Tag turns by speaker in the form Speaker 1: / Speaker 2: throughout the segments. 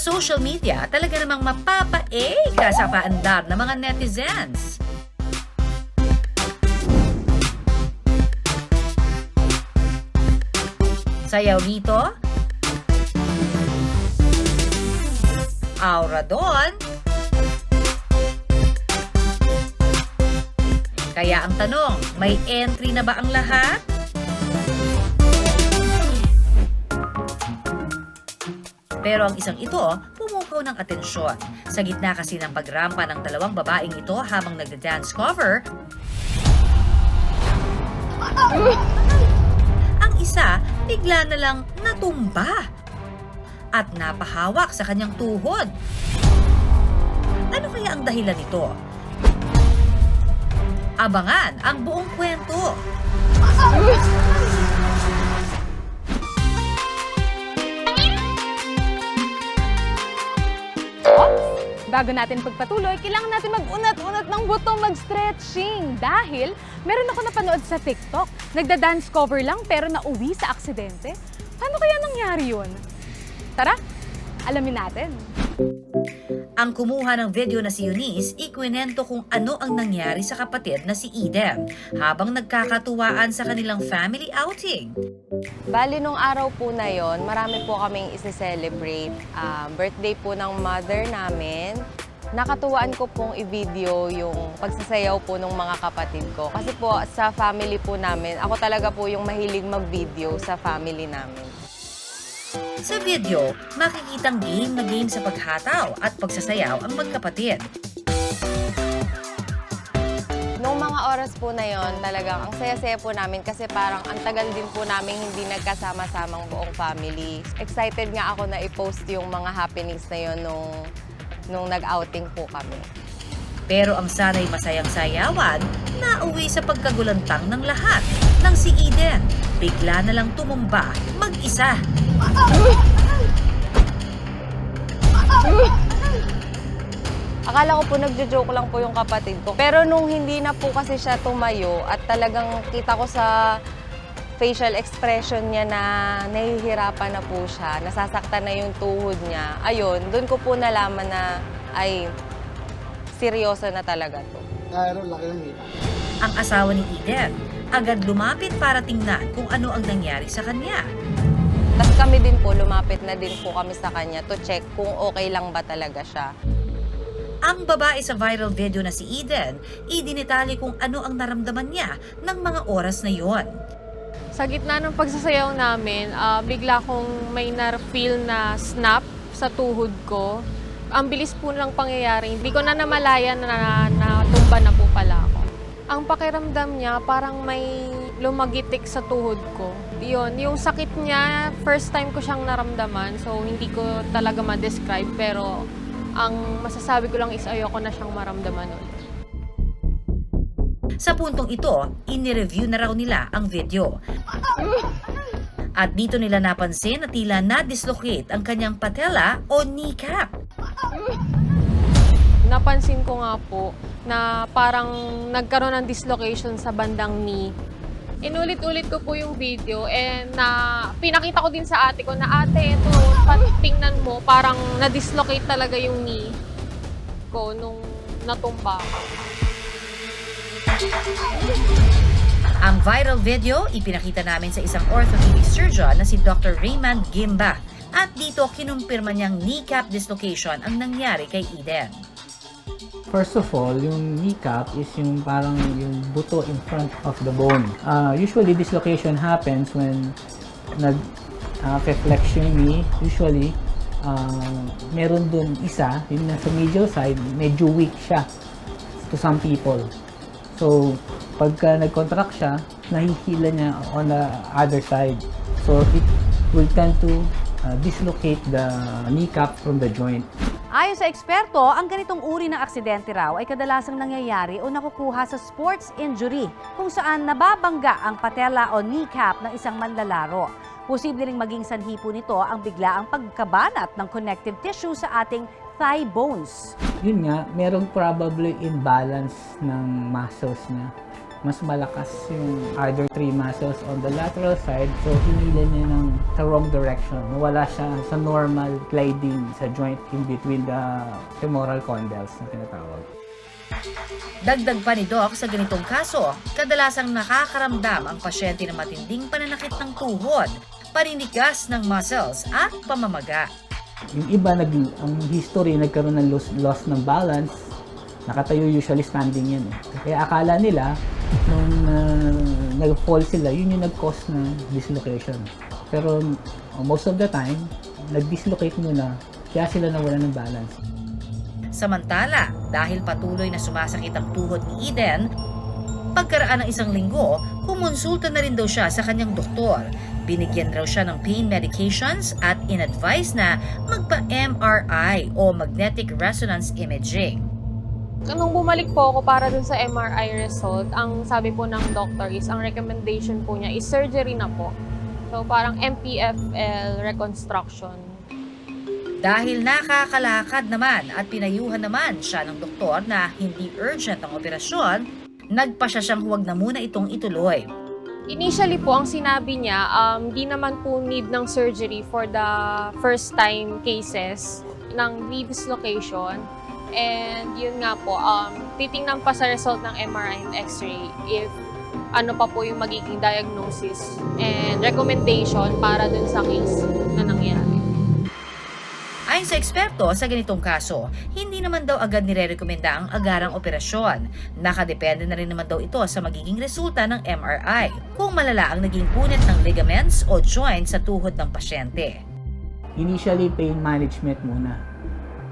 Speaker 1: social media, talaga namang mapapae ka sa paandar ng mga netizens. Sayaw rito, aura doon. Kaya ang tanong, may entry na ba ang lahat? Pero ang isang ito, pumukaw ng atensyon. Sa gitna kasi ng pagrampa ng dalawang babaeng ito habang nagda-dance cover, ang isa bigla na lang natumba at napahawak sa kanyang tuhod. Ano kaya ang dahilan nito? Abangan ang buong kwento.
Speaker 2: Bago natin pagpatuloy, kailangan natin mag-unat-unat ng buto, mag-stretching. Dahil meron ako napanood sa TikTok. Nagda-dance cover lang pero nauwi sa aksidente. Paano kaya nangyari yun? Tara, alamin natin.
Speaker 1: Ang kumuha ng video na si Eunice, ikwinento kung ano ang nangyari sa kapatid na si Eden habang nagkakatuwaan sa kanilang family outing.
Speaker 3: Bali, nung araw po na yon, marami po kaming isi-celebrate. Birthday po ng mother namin. Nakatuwaan ko pong i-video yung pagsasayaw po ng mga kapatid ko. Kasi po sa family po namin, ako talaga po yung mahilig mag-video sa family namin.
Speaker 1: Sa video, makikitang game na game sa paghataw at pagsasayaw ang magkapatid.
Speaker 3: Noong mga oras po na yon, talagang ang saya-saya po namin kasi parang ang tagal din po namin hindi nagkasama-samang buong family. Excited nga ako na i-post yung mga happenings na yon nung nag-outing po kami.
Speaker 1: Pero ang sana'y masayang sayawan, nauwi sa pagkagulantang ng lahat. Nang si Eden, bigla na lang tumumba, mag-isa.
Speaker 3: Akala ko po nagjo-joke lang po yung kapatid ko. Pero nung hindi na po kasi siya tumayo at talagang kita ko sa facial expression niya na nahihirapan na po siya, nasasaktan na yung tuhod niya, ayun, doon ko po nalaman na ay seryoso na talaga to.
Speaker 4: Laki ng hita.
Speaker 1: Ang asawa ni Eden, agad lumapit para tingnan kung ano ang nangyari sa kanya.
Speaker 3: Tapos kami din po, lumapit na din po kami sa kanya to check kung okay lang ba talaga siya.
Speaker 1: Ang babae sa viral video na si Eden, idinitali kung ano ang naramdaman niya ng mga oras na yon.
Speaker 2: Sa gitna ng pagsasayaw namin, bigla kong may na-feel na snap sa tuhod ko. Ang bilis po ng pangyayari. Hindi ko na namalayan na natumba na po pala ako. Ang pakiramdam niya, parang may lumagitik sa tuhod ko. Yun, yung sakit niya, first time ko siyang naramdaman. So, hindi ko talaga ma-describe. Pero, ang masasabi ko lang is ayoko na siyang maramdaman ulit.
Speaker 1: Sa puntong ito, inireview na raw nila ang video. At dito nila napansin na tila na-dislocate ang kanyang patella o kneecap.
Speaker 2: Napansin ko nga po na parang nagkaroon ng dislocation sa bandang knee. Inulit-ulit ko po yung video and pinakita ko din sa ate ko na ate, ito, tingnan mo, parang na-dislocate talaga yung knee ko nung natumba ako.
Speaker 1: Ang viral video, ipinakita namin sa isang orthopedic surgeon na si Dr. Raymond Gimba. At dito, kinumpirma niyang kneecap dislocation ang nangyari kay Eden.
Speaker 4: First of all, yung kneecap is yung parang yung buto in front of the bone. Usually, dislocation happens when nag-flex yung knee. Usually, meron dun isa, yung nasa medial side, medyo weak siya to some people. So, pagka nag-contract siya, nahihila niya on the other side. So, it will tend to dislocate the kneecap from the joint.
Speaker 5: Ayon sa eksperto, ang ganitong uri ng aksidente raw ay kadalasang nangyayari o nakukuha sa sports injury kung saan nababangga ang patella o kneecap ng isang manlalaro. Posible ring maging sanhi po nito ang biglaang pagkabanat ng connective tissue sa ating thigh bones.
Speaker 4: Yun nga, merong probably imbalance ng muscles niya. mas malakas yung other three muscles on the lateral side. So, hinila niya sa wrong direction. Nawala siya sa normal gliding sa joint in between the femoral condyles na tinatawag.
Speaker 1: Dagdag pa ni Doc sa ganitong kaso, kadalasang nakakaramdam ang pasyente ng matinding pananakit ng tuhod, paninigas ng muscles at pamamaga.
Speaker 4: Yung iba, ang history, nagkaroon ng loss ng balance, nakatayo usually standing yan. Kaya akala nila, nung nag-fall sila, yun yung nag-cause ng dislocation. Pero most of the time, nag-dislocate muna, kaya sila nawalan ng balance.
Speaker 1: Samantala, dahil patuloy na sumasakit ang tuhod ni Eden, pagkaraan ng isang linggo, kumonsulta na rin daw siya sa kanyang doktor. Binigyan raw siya ng pain medications at in-advise na magpa-MRI o magnetic resonance imaging.
Speaker 2: Nung bumalik po ako para dun sa MRI result, ang sabi po ng doctor is, ang recommendation po niya is surgery na po. So parang MPFL reconstruction.
Speaker 1: Dahil nakakalakad naman at pinayuhan naman siya ng doktor na hindi urgent ang operasyon, nagpasya siyang huwag na muna itong ituloy.
Speaker 2: Initially po, ang sinabi niya, di naman po need ng surgery for the first time cases ng knee dislocation. And yun nga po, titingnan pa sa result ng MRI and X-ray if ano pa po yung magiging diagnosis and recommendation para dun sa case na nangyari.
Speaker 1: Ayon sa eksperto sa ganitong kaso, hindi naman daw agad nire-rekomenda ang agarang operasyon. Nakadepende na rin naman daw ito sa magiging resulta ng MRI, kung malala ang naging punit ng ligaments o joint sa tuhod ng pasyente.
Speaker 4: Initially, pain management muna.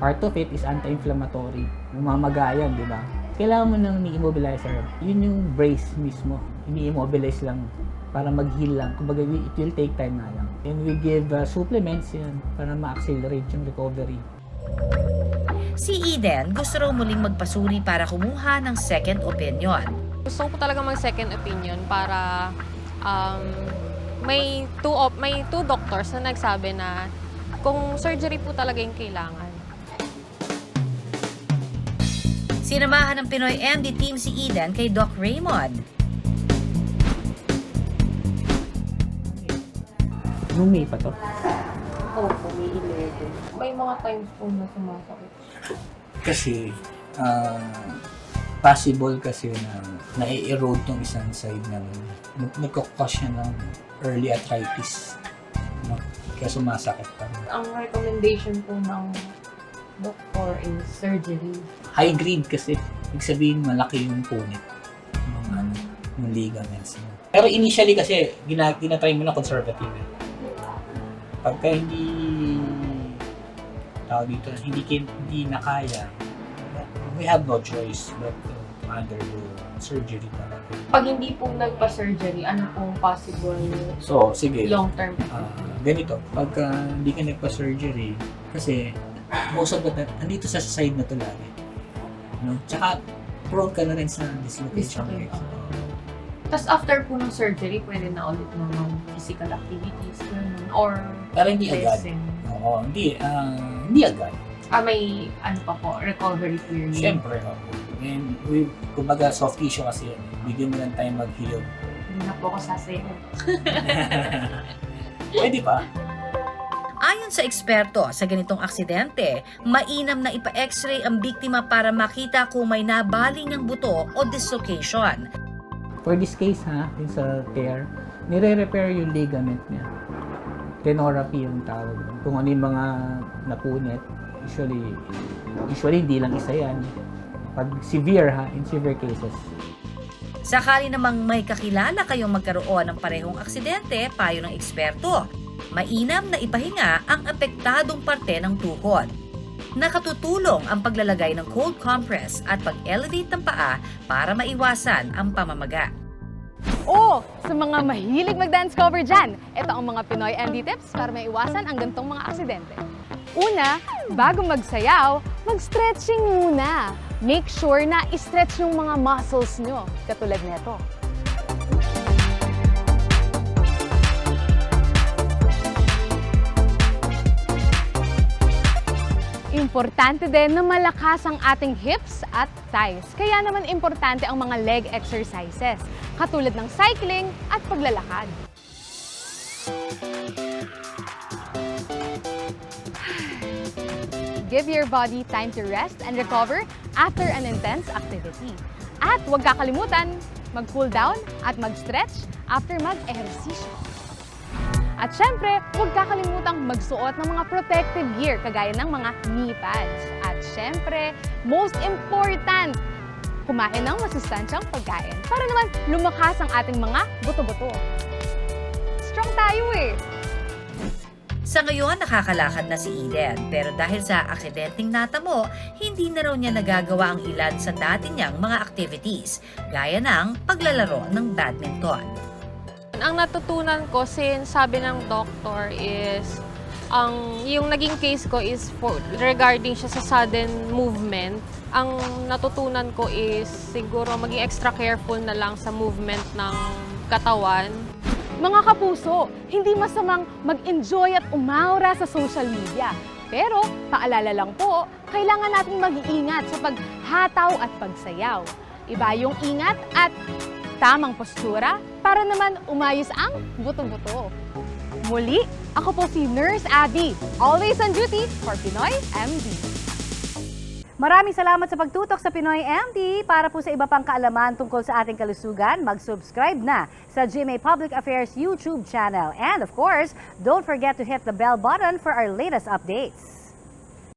Speaker 4: Part of it is anti-inflammatory. Mamagayan, di ba? Kailangan mo ng immobilizer. Yun yung brace mismo. Ini-immobilize lang para mag-heal lang. Kumbaga, it will take time na lang. And we give supplements yan para ma-accelerate yung recovery.
Speaker 1: Si Eden gusto raw muling magpasuri para kumuha ng second opinion.
Speaker 2: Gusto ko talaga mag-second opinion para may two doctors na nagsabi na kung surgery po talaga yung kailangan.
Speaker 1: Sinamahan ng Pinoy MD team si Eden kay Doc Raymond.
Speaker 4: Nung May pa to.
Speaker 2: Opo, may 11. May mga times po na sumasakit.
Speaker 4: Kasi, possible kasi na na-erode tong isang side ng nagkakos siya ng early arthritis. No? Kaya sumasakit pa.
Speaker 2: Ang recommendation po ng doctor is surgery.
Speaker 4: High grade kasi. Ibig sabihin, malaki yung punit ng ligaments. Pero initially kasi, ginatry mo na conservative. Pagka hindi na kaya, we have no choice but to undergo surgery talaga.
Speaker 2: Pag hindi po nagpa-surgery, ano pong possible
Speaker 4: So, sige.
Speaker 2: long-term?
Speaker 4: Ganito, pagka hindi ka nagpa-surgery, kasi most of the time, andito sa side na to lagi. No? Tsaka, prone ka na rin sa dislocation.
Speaker 2: Tapos after po ng surgery, pwede na ulit naman physical activities, or
Speaker 4: Pero hindi agad.
Speaker 2: blessing.
Speaker 4: Oo, hindi agad.
Speaker 2: May ano pa po, recovery period.
Speaker 4: Siyempre, and kumbaga soft tissue kasi yan. Bigyan mo lang tayo mag-heal.
Speaker 2: Hindi na po ako sasayaw.
Speaker 4: Pwede pa.
Speaker 1: Ayon sa eksperto sa ganitong aksidente, mainam na ipa-x-ray ang biktima para makita kung may nabaling ng buto o dislocation.
Speaker 4: For this case yung sa tear, nire-repair yung ligament niya. Tenorrhapy yung tawag. Kung ano yung mga napunit, usually hindi lang isa yan. Pag severe in severe cases.
Speaker 1: Sakali namang may kakilala kayong magkaroon ng parehong aksidente, payo ng eksperto, mainam na ipahinga ang apektadong parte ng tuhod. Nakatutulong ang paglalagay ng cold compress at pag-elevate ng paa para maiwasan ang pamamaga.
Speaker 6: Sa mga mahilig mag-dance cover dyan, ito ang mga Pinoy MD tips para maiwasan ang ganitong mga aksidente. Una, bago magsayaw, mag-stretching muna. Make sure na i-stretch yung mga muscles nyo, katulad nito. Importante din na malakas ang ating hips at thighs. Kaya naman importante ang mga leg exercises, katulad ng cycling at paglalakad. Give your body time to rest and recover after an intense activity. At huwag kakalimutan, mag-cool down at mag-stretch after mag-ehersisyo. At syempre, huwag kakalimutang magsuot ng mga protective gear kagaya ng mga knee pads. At syempre, most important, kumain ng masustansyang pagkain para naman lumakas ang ating mga buto-buto. Strong tayo eh!
Speaker 1: Sa ngayon, nakakalakad na si Eden, pero dahil sa aksidenteng natamo, hindi na raw niya nagagawa ang ilan sa dati niyang mga activities, gaya ng paglalaro ng badminton.
Speaker 2: Ang natutunan ko, since sabi ng doctor is, yung naging case ko is regarding siya sa sudden movement. Ang natutunan ko is siguro maging extra careful na lang sa movement ng katawan.
Speaker 6: Mga kapuso, hindi masamang mag-enjoy at umaura sa social media. Pero, paalala lang po, kailangan nating mag-iingat sa paghataw at pagsayaw. Iba yung ingat at tamang postura para naman umayos ang buto-buto. Muli, ako po si Nurse Abby, always on duty for Pinoy MD.
Speaker 5: Maraming salamat sa pagtutok sa Pinoy MD. Para po sa iba pang kaalaman tungkol sa ating kalusugan, mag-subscribe na sa GMA Public Affairs YouTube channel. And of course, don't forget to hit the bell button for our latest updates.